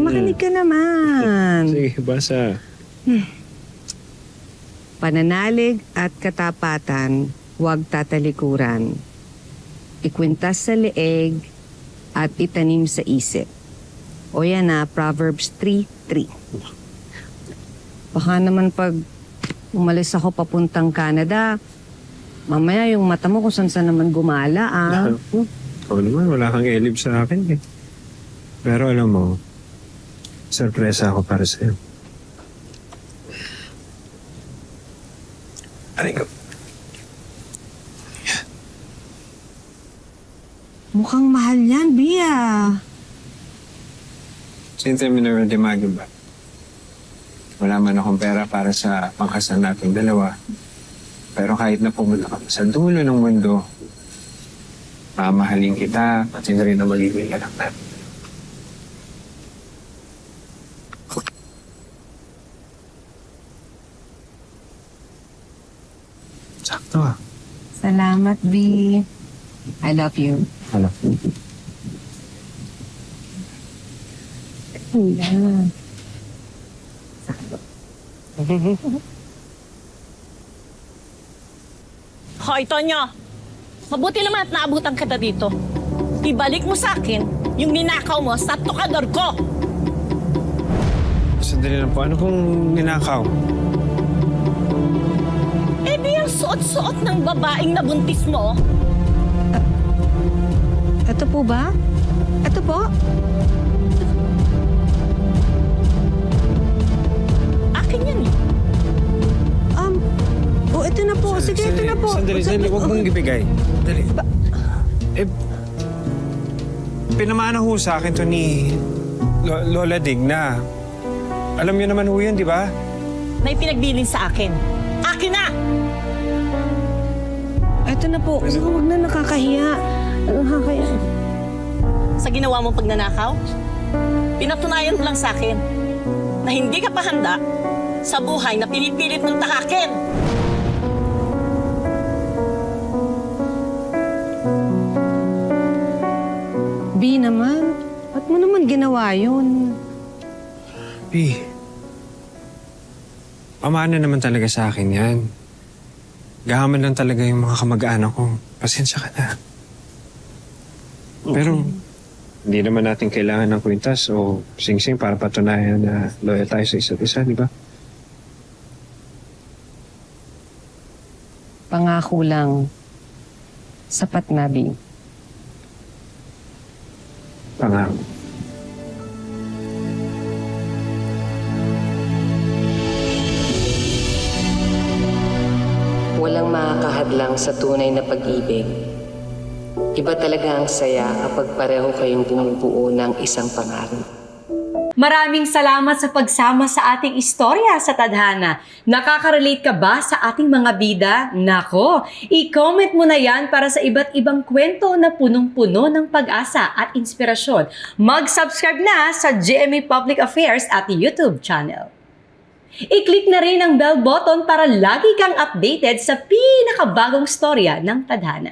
makinig ka naman. Sige, basa. Pananalig at katapatan, huwag tatalikuran. Ikwintas sa leeg at itanim sa isip. O yan na, Proverbs 3:3. Baka naman pag umalis ako papuntang Canada, mamaya yung mata mo kung saan naman gumala, ah. Ikaw naman, wala kang elib sa akin eh. Pero alam mo, sorpresa ako para sa'yo. Aray ko. Mukhang mahal yan, Bia. Cynthia Minerva de Maggio ba? Wala man akong pera para sa pangkasal nating dalawa. Pero kahit na pumunta ka pa sa dulo ng mundo, mamahalin kita, pati na rin ang magiging anak natin. Sakto ah. Salamat, B. I love you. Alam. Yeah. Hoy, Tonyo! Mabuti naman at naabutan kita dito. Ibalik mo sa akin yung ninakaw mo sa tokador ko! Sandali lang po, ano pong ninakaw? Eh di ang suot-suot ng babaeng nabuntis mo. Ito po ba? Ito po? Akin yan eh. Ito na po. Sige, ito na po. Sandali, huwag mong ibigay. Dali. Eh, pinamana ho sa akin to ni Lola Digna. Alam niyo naman ho yun, di ba? May pinagbilin sa akin. Akin na! Ito na po. Huwag na, nakakahiya. Nakakahiya. Sa ginawa mong pagnanakaw, pinatunayan mo lang sa akin na hindi ka pa handa sa buhay na pinipilit mong takakin. B naman, ba't mo naman ginawa yun? Pi, pamana naman talaga sa akin yan. Gahaman lang talaga yung mga kamag-anak ko. Pasensya ka na. Pero, hindi naman natin kailangan ng kwintas o sing-sing para patunayan na loyal tayo sa isa't isa, di ba? Pangako lang. Sapat na, B. Pangako. Walang makakahadlang sa tunay na pag-ibig. Iba talaga ang saya kapag pareho kayong bumubuo ng isang pangarap. Maraming salamat sa pagsama sa ating istorya sa Tadhana. Nakaka-relate ka ba sa ating mga bida? Nako, i-comment mo na yan para sa iba't ibang kwento na punong-puno ng pag-asa at inspirasyon. Mag-subscribe na sa GMA Public Affairs at YouTube channel. I-click na rin ang bell button para lagi kang updated sa pinakabagong storya ng Tadhana.